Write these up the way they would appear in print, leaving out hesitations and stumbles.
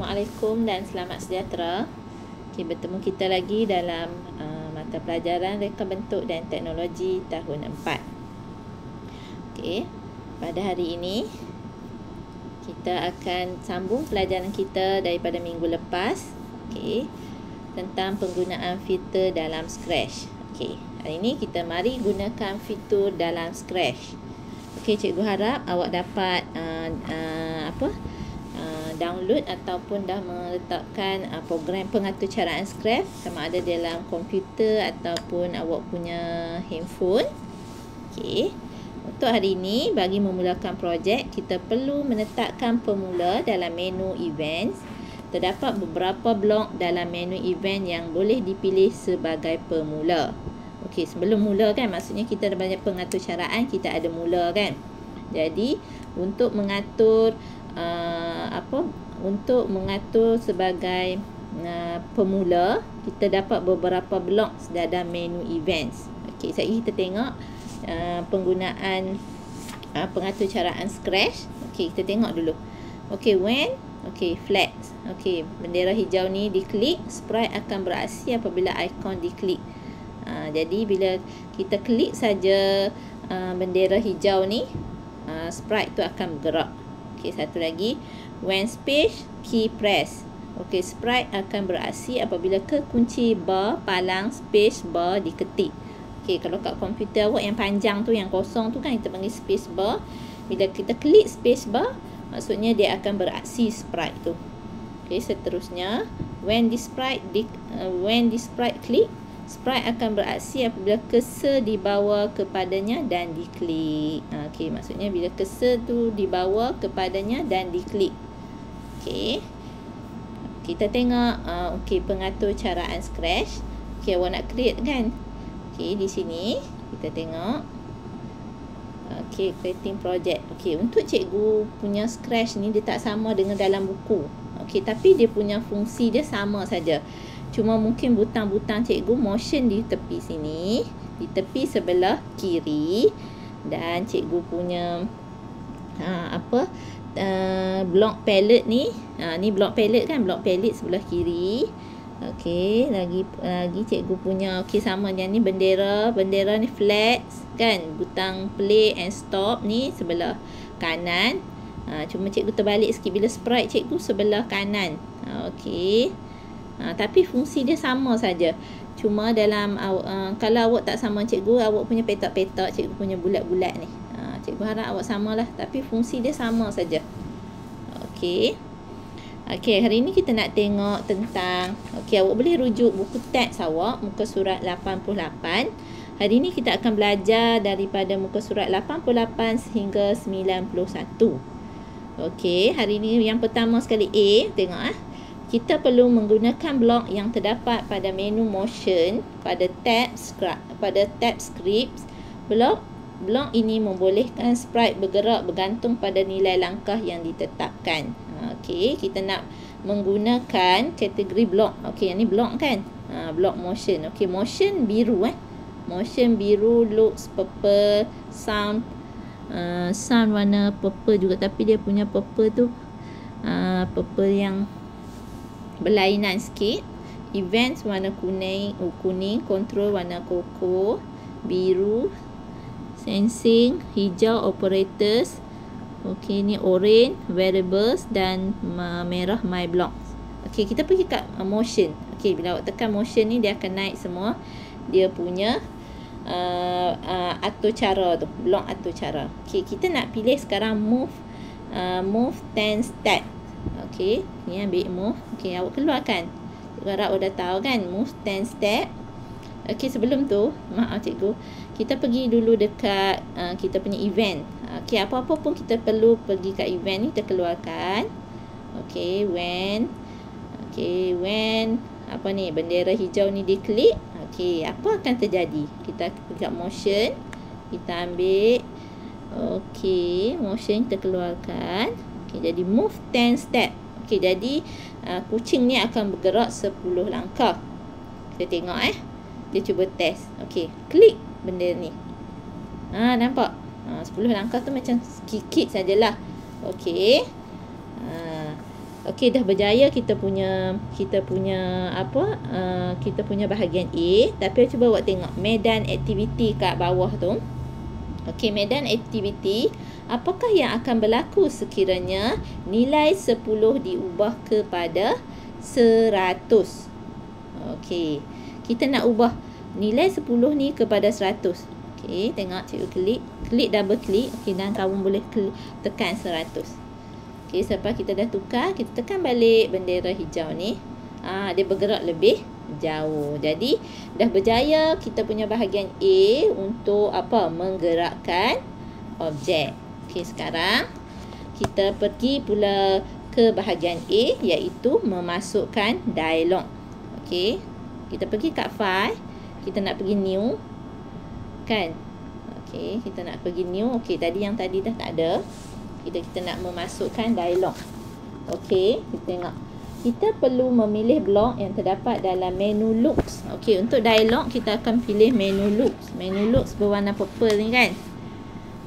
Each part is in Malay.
Assalamualaikum dan selamat sejahtera. Bertemu kita lagi dalam mata pelajaran Reka Bentuk dan Teknologi tahun 4. Pada hari ini kita akan sambung pelajaran kita daripada minggu lepas, tentang penggunaan filter dalam Scratch. Hari ini kita mari gunakan filter dalam Scratch. Cikgu harap awak dapat download ataupun dah meletakkan program pengaturcaraan Scratch, sama ada dalam komputer ataupun awak punya handphone. Untuk hari ini, bagi memulakan projek, kita perlu menetapkan pemula dalam menu events. Terdapat beberapa blok dalam menu event yang boleh dipilih sebagai pemula. Sebelum mula kan, maksudnya kita ada banyak pengaturcaraan, kita ada mula kan. Jadi untuk mengatur untuk mengatur sebagai pemula, kita dapat beberapa blok dalam menu events. Kita tengok penggunaan pengaturcaraan Scratch. Kita tengok dulu. When flat. Bendera hijau ni diklik, sprite akan beraksi apabila ikon diklik. Jadi bila kita klik saja bendera hijau ni, sprite tu akan bergerak. Satu lagi, when space key press. Sprite akan beraksi apabila kekunci bar palang space bar diketik. Kalau kat komputer awak yang panjang tu, yang kosong tu kan, kita panggil space bar. Bila kita klik space bar, maksudnya dia akan beraksi sprite tu. Seterusnya, when the sprite klik, sprite akan beraksi apabila cursor dibawa kepadanya dan diklik. Maksudnya bila cursor tu dibawa kepadanya dan diklik. Kita tengok pengaturcaraan Scratch. Awak nak create kan? Di sini kita tengok creating project. Untuk cikgu punya Scratch ni, dia tak sama dengan dalam buku. Tapi dia punya fungsi dia sama saja. Cuma mungkin butang-butang cikgu motion di tepi sini, di tepi sebelah kiri, dan cikgu punya block palette ni, ni block palette kan, block palette sebelah kiri. Lagi cikgu punya sama yang ni bendera ni flat kan, butang play and stop ni sebelah kanan. Cuma cikgu terbalik sikit, bila sprite cikgu sebelah kanan. Tapi fungsi dia sama saja. Cuma dalam kalau awak tak sama cikgu, awak punya petak-petak, cikgu punya bulat-bulat ni, cikgu harap awak samalah, tapi fungsi dia sama saja. Hari ni kita nak tengok tentang awak boleh rujuk buku teks awak, muka surat 88. Hari ni kita akan belajar daripada muka surat 88 sehingga 91. Hari ni yang pertama sekali A, tengok kita perlu menggunakan blok yang terdapat pada menu motion pada tab scripts. Blok ini membolehkan sprite bergerak bergantung pada nilai langkah yang ditetapkan. Kita nak menggunakan kategori blok. Yang ni blok kan? Blok motion. Motion biru Motion biru, looks purple, sound warna purple juga, tapi dia punya purple tu purple yang berlainan sikit. Events warna kuning, control warna koko, biru, sensing, hijau operators, ni orange variables, dan merah my blocks. Kita pergi kat motion. Bila awak tekan motion ni, dia akan naik semua dia punya atur cara tu, blok atur cara. Kita nak pilih sekarang move 10 step. Ni ambil move. Awak keluarkan. Cikgu harap awak dah tahu kan, move 10 step. Sebelum tu, maaf cikgu, kita pergi dulu dekat kita punya event. Apa-apa pun kita perlu pergi kat event ni, kita keluarkan. When bendera hijau ni diklik, apa akan terjadi? Kita pergi kat motion, kita ambil motion, kita keluarkan. Jadi move 10 step. Jadi kucing ni akan bergerak 10 langkah. Kita tengok dia cuba test. Klik benda ni. Nampak? 10 langkah tu macam sikit sajalah. Okey, dah berjaya kita punya bahagian A. Tapi cuba awak tengok medan aktiviti kat bawah tu. Okey, medan aktiviti, apakah yang akan berlaku sekiranya nilai 10 diubah kepada 100? Okey, kita nak ubah nilai 10 ni kepada 100. Okey, tengok cikgu klik double klik. Okey, dan kamu boleh tekan 100. Okey, selepas kita dah tukar, kita tekan balik bendera hijau ni. Dia bergerak lebih jauh. Jadi dah berjaya kita punya bahagian A untuk menggerakkan objek. Okey, sekarang kita pergi pula ke bahagian A, iaitu memasukkan dialog. Okey, kita pergi kat file, kita nak pergi new kan. Okey, kita nak pergi new. Okey, yang tadi dah tak ada. Kita nak memasukkan dialog. Okey, kita tengok. Kita perlu memilih blok yang terdapat dalam menu looks. Okey, untuk dialog kita akan pilih menu looks. Menu looks berwarna purple ni kan.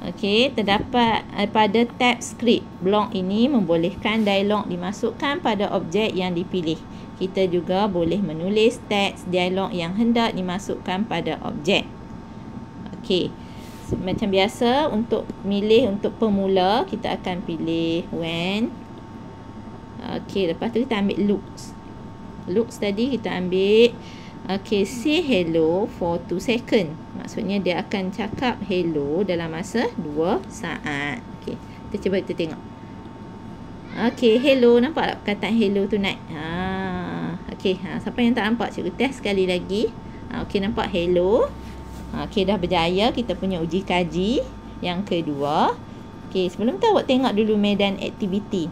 Okey, terdapat pada tab script. Blok ini membolehkan dialog dimasukkan pada objek yang dipilih. Kita juga boleh menulis teks dialog yang hendak dimasukkan pada objek. Okey. Macam biasa, untuk pemula kita akan pilih when. Okey, lepas tu kita ambil looks. Looks tadi kita ambil say hello for 2 second. Maksudnya dia akan cakap hello dalam masa 2 saat. Okey, kita tengok. Okey, hello, nampak tak perkataan hello tu naik? Okey, siapa yang tak nampak, cikgu test sekali lagi. Okey, nampak hello. Okey, dah berjaya kita punya uji kaji yang kedua. Okey, sebelum tu awak tengok dulu medan aktiviti.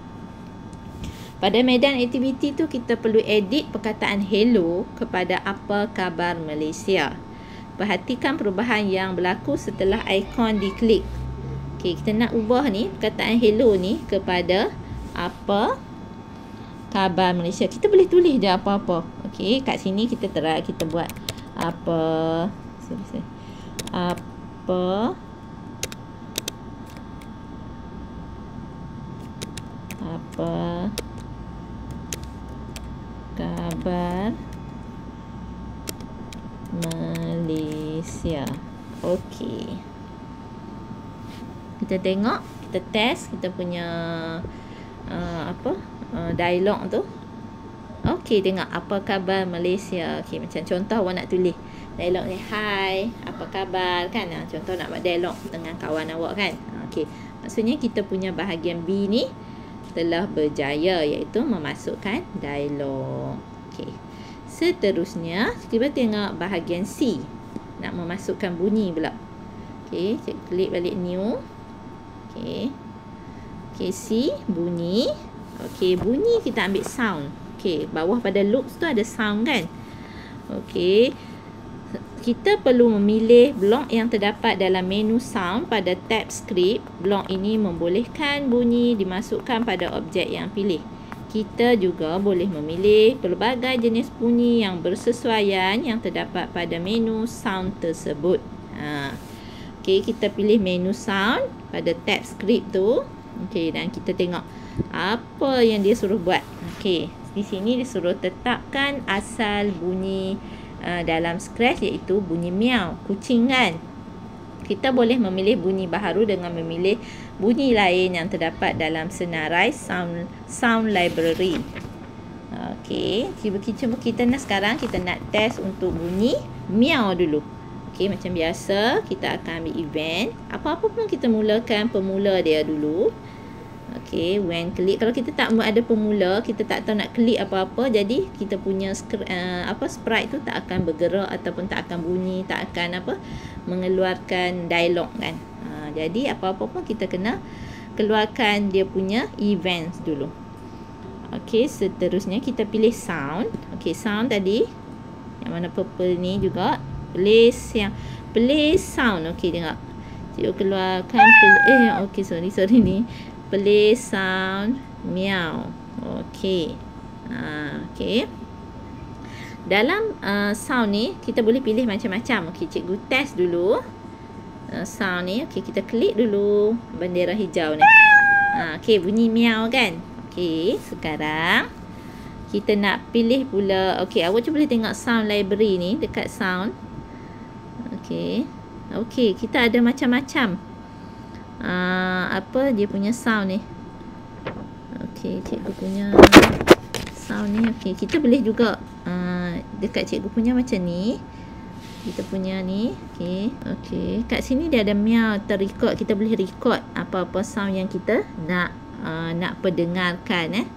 Pada medan aktiviti tu kita perlu edit perkataan hello kepada apa khabar Malaysia. Perhatikan perubahan yang berlaku setelah ikon diklik. Okey, kita nak ubah ni perkataan hello ni kepada apa khabar Malaysia. Kita boleh tulis je apa-apa. Okey, kat sini kita buat apa khabar Malaysia. Okey, kita tengok, kita test kita punya dialog tu. Okey, tengok apa khabar Malaysia. Okey, macam contoh awak nak tulis dialog ni, hai, apa khabar kan. Contoh nak buat dialog dengan kawan awak kan. Okey, maksudnya kita punya bahagian B ni telah berjaya, iaitu memasukkan dialog. Okey, seterusnya kita tengok bahagian C, nak memasukkan bunyi pula. Okey, klik balik new. Okey, C, bunyi. Okey, bunyi kita ambil sound. Okey, bawah pada loops tu ada sound kan. Okey, kita perlu memilih blok yang terdapat dalam menu sound pada tab script. Blok ini membolehkan bunyi dimasukkan pada objek yang pilih. Kita juga boleh memilih pelbagai jenis bunyi yang bersesuaian yang terdapat pada menu sound tersebut. Okey, kita pilih menu sound pada tab script tu. Okey, dan kita tengok apa yang dia suruh buat. Okey, di sini dia suruh tetapkan asal bunyi dalam Scratch, iaitu bunyi meow, kucing kan. Kita boleh memilih bunyi baharu dengan memilih bunyi lain yang terdapat dalam senarai sound library. Okey, cuba kita sekarang kita nak test untuk bunyi meow dulu. Okey, macam biasa kita akan ambil event. Apa-apa pun kita mulakan pemula dia dulu. Okey, when klik, kalau kita tak ada pemula, kita tak tahu nak klik apa-apa, jadi kita punya sprite tu tak akan bergerak ataupun tak akan bunyi, tak akan mengeluarkan dialog kan. Jadi apa-apa pun kita kena keluarkan dia punya events dulu. Okey, seterusnya kita pilih sound. Okey, sound tadi yang mana purple ni juga play sound. Okey, tengok. Cikgu keluarkan okey, sorry ni. Play sound meow. Okey. Okey. Dalam sound ni kita boleh pilih macam-macam. Okey, cikgu test dulu sound ni. Okey, kita klik dulu bendera hijau ni. Okey, bunyi meow kan. Okey, sekarang kita nak pilih pula. Okey, awak cuba boleh tengok sound library ni dekat sound. Okey. Okey, kita ada macam-macam. Apa dia punya sound ni? Okey, cikgu punya sound ni. Okey, kita boleh juga dekat cikgu punya macam ni. Kita punya ni. Okey. Okey, kat sini dia ada meow terrecord. Kita boleh record apa-apa sound yang kita nak perdengarkan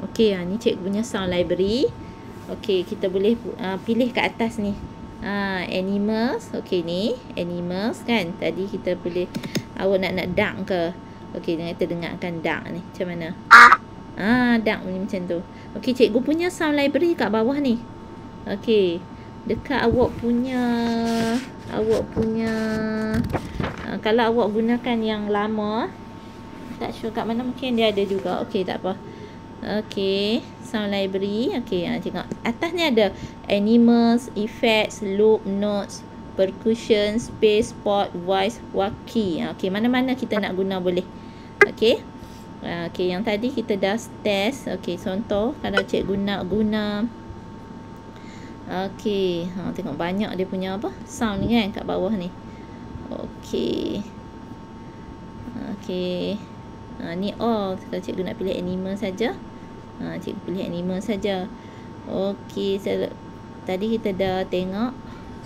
Okey, ni cikgu punya sound library. Okey, kita boleh pilih kat atas ni. Animals. Okey, ni animals kan. Tadi kita boleh, awak nak duck ke? Okey, kita dengarkan duck ni. Macam mana? Duck ni macam tu. Okey, cikgu punya sound library kat bawah ni. Okey, dekat awak punya kalau awak gunakan yang lama, tak sure kat mana, mungkin dia ada juga. Okey, tak apa. Okey, sound library. Okey, tengok atas ni ada animals, effects, loop, notes, percussion, space, spot, voice, walkie. Okey, mana-mana kita nak guna boleh. Okey. Okey, yang tadi kita dah test. Okey, contoh kalau cikgu nak guna. Okey, tengok banyak dia punya apa? Sound ni kan kat bawah ni. Okey. Okey. Ni all. Kalau cikgu nak pilih animal saja. Cikgu pilih animal saja. Okey, tadi kita dah tengok.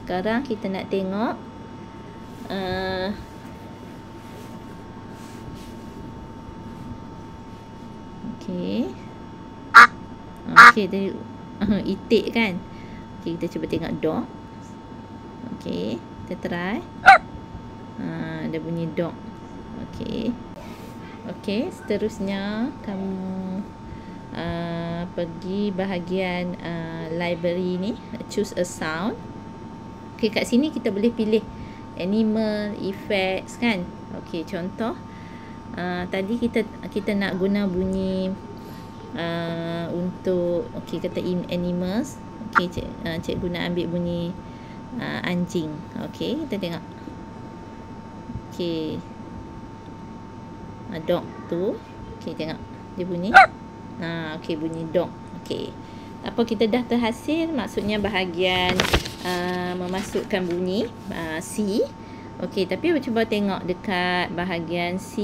Sekarang kita nak tengok okey. Okey, tadi itik kan. Okey, kita cuba tengok dog. Okey, kita try. Ada bunyi dog. Okey. Okey, seterusnya kamu pergi bahagian library ni, choose a sound. Okey, kat sini kita boleh pilih animal, effects kan. Okey, contoh tadi kita nak guna bunyi untuk kata animals. Okey, cikgu nak ambil bunyi anjing. Okey, kita tengok. Okey, dog tu. Okey, tengok dia bunyi. Okey, bunyi dog. Okey, apa kita dah terhasil, maksudnya bahagian memasukkan bunyi C. Okey, tapi cuba tengok dekat bahagian C,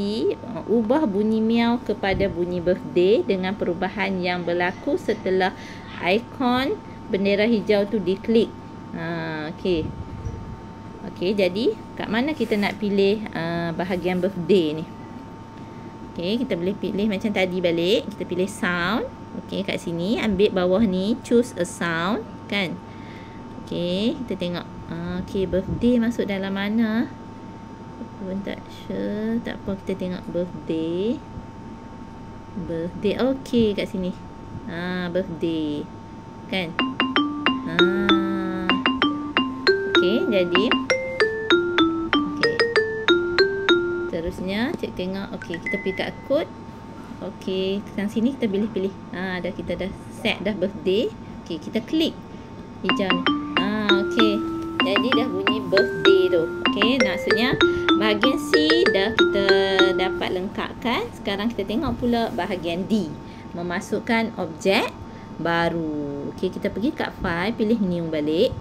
ubah bunyi meow kepada bunyi birthday dengan perubahan yang berlaku setelah ikon bendera hijau tu diklik. Okey. Okey, jadi kat mana kita nak pilih bahagian birthday ni? Okey, kita boleh pilih macam tadi balik. Kita pilih sound. Okey, kat sini ambil bawah ni, choose a sound kan. Okey, kita tengok. Okey, birthday masuk dalam mana? Pun tak sure. Tak apa, kita tengok birthday. Birthday. Okey, kat sini. Birthday. Kan? Okey, jadi seterusnya cik tengok. Okey, kita pergi kat code. Okey, kat sini kita pilih. Kita dah set dah birthday. Okey, kita klik hijau ni. Okey, jadi dah bunyi birthday tu. Okey, maksudnya bahagian C dah kita dapat lengkapkan. Sekarang kita tengok pula bahagian D, memasukkan objek baru. Okey, kita pergi kat file, pilih new balik.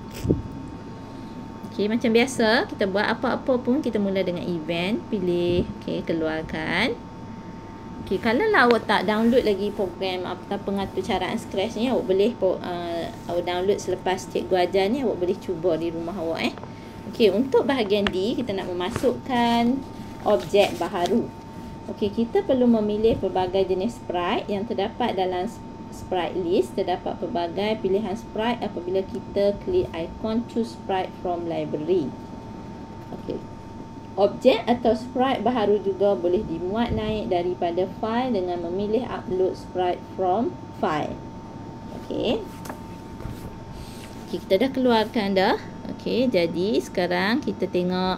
Okey, macam biasa kita buat apa-apa pun kita mula dengan event, pilih, okey, keluarkan. Okey, kalau lah awak tak download lagi program atau pengatur caraan Scratch ni, awak boleh awak download selepas cikgu ajar ni, awak boleh cuba di rumah awak Okey, untuk bahagian D kita nak memasukkan objek baharu. Okey, kita perlu memilih pelbagai jenis sprite yang terdapat dalam sprite list. Terdapat pelbagai pilihan sprite apabila kita klik ikon choose sprite from library. Okey. Objek atau sprite baharu juga boleh dimuat naik daripada file dengan memilih upload sprite from file. Okey. Okey, kita dah keluarkan dah. Okey, jadi sekarang kita tengok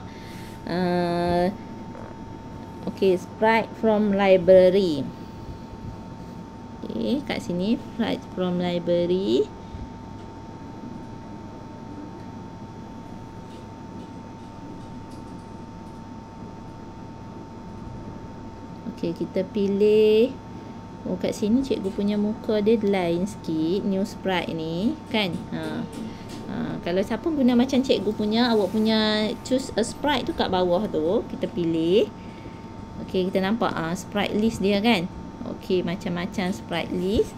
okey, sprite from library. Okey, kat sini sprite from library. Okey, kita pilih. Oh, kat sini cikgu punya muka dia lain sikit. New sprite ni, kan? Kalau siapa guna macam cikgu punya, awak punya choose a sprite tu kat bawah tu. Kita pilih. Okey, kita nampak sprite list dia, kan? Okey, macam-macam sprite list.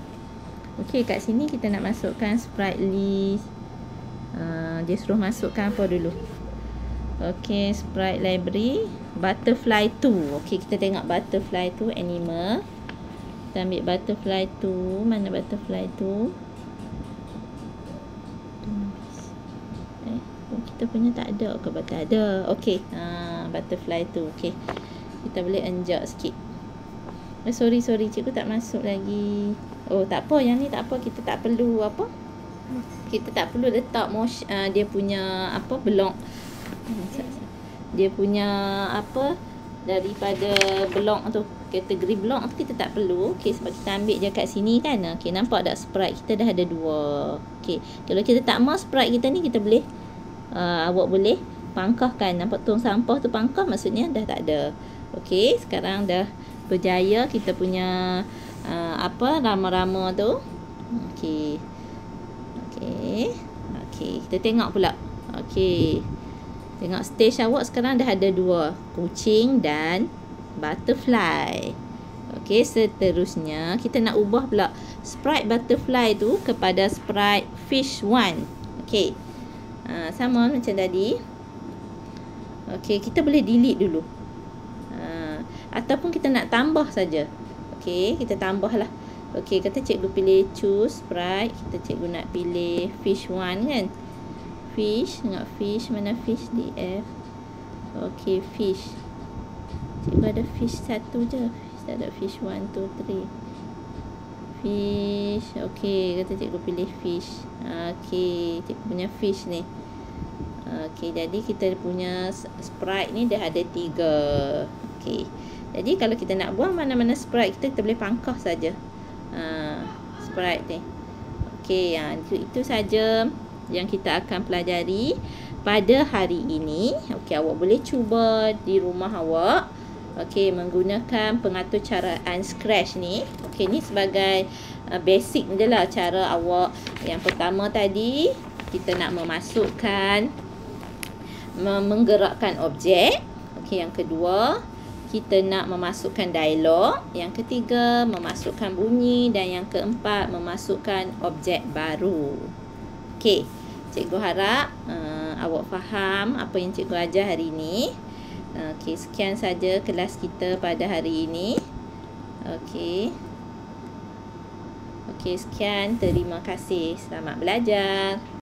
Okey, kat sini kita nak masukkan sprite list. Dia suruh masukkan apa dulu? Okey, sprite library, butterfly 2. Okey, kita tengok butterfly 2 animal. Kita ambil butterfly 2. Mana butterfly 2? Kita punya tak ada ke? Tak ada. Okey, butterfly 2. Okey, kita boleh enjak sikit. Sorry, cikgu tak masuk lagi. Oh, tak apa, yang ni tak apa. Kita tak perlu apa? Kita tak perlu letak motion, dia punya apa, block. Dia punya apa, daripada block tu, kategori block tu kita tak perlu. Okey, sebab kita ambil je kat sini, kan. Okey, nampak tak sprite kita dah ada 2. Okey, kalau kita tak mau sprite kita ni, kita boleh awak boleh pangkahkan. Nampak tong sampah tu pangkah, maksudnya dah tak ada. Okey, sekarang dah berjaya kita punya apa, rama-rama tu. Okey. Kita tengok pula. Okey. Tengok stage awak sekarang dah ada 2, kucing dan butterfly. Okey, seterusnya kita nak ubah pula sprite butterfly tu kepada sprite fish 1. Okey. Sama macam tadi. Okey, kita boleh delete dulu. Ataupun kita nak tambah saja. Okey, kita tambahlah. Okey, kata cikgu pilih choose sprite. Cikgu nak pilih fish 1, kan? Fish, tengok fish, mana fish? DF. Okey, fish. Cikgu ada fish 1 je. Tak ada fish 1, 2, 3. Fish. Okey, kata cikgu pilih fish. Okey, cikgu punya fish ni. Okey, jadi kita punya sprite ni dah ada 3. Okey. Jadi kalau kita nak buang mana-mana sprite kita boleh pangkah saja. Sprite ni. Okey, itu saja yang kita akan pelajari pada hari ini. Okey, awak boleh cuba di rumah awak. Okey, menggunakan pengaturcaraan Scratch ni. Okey, ni sebagai basic je lah cara awak. Yang pertama tadi, kita nak memasukkan, menggerakkan objek. Okey, yang kedua, kita nak memasukkan dialog. Yang ketiga, memasukkan bunyi. Dan yang keempat, memasukkan objek baru. Okey, cikgu harap awak faham apa yang cikgu ajar hari ini. Okey, sekian saja kelas kita pada hari ini. Okey. Okey, sekian. Terima kasih. Selamat belajar.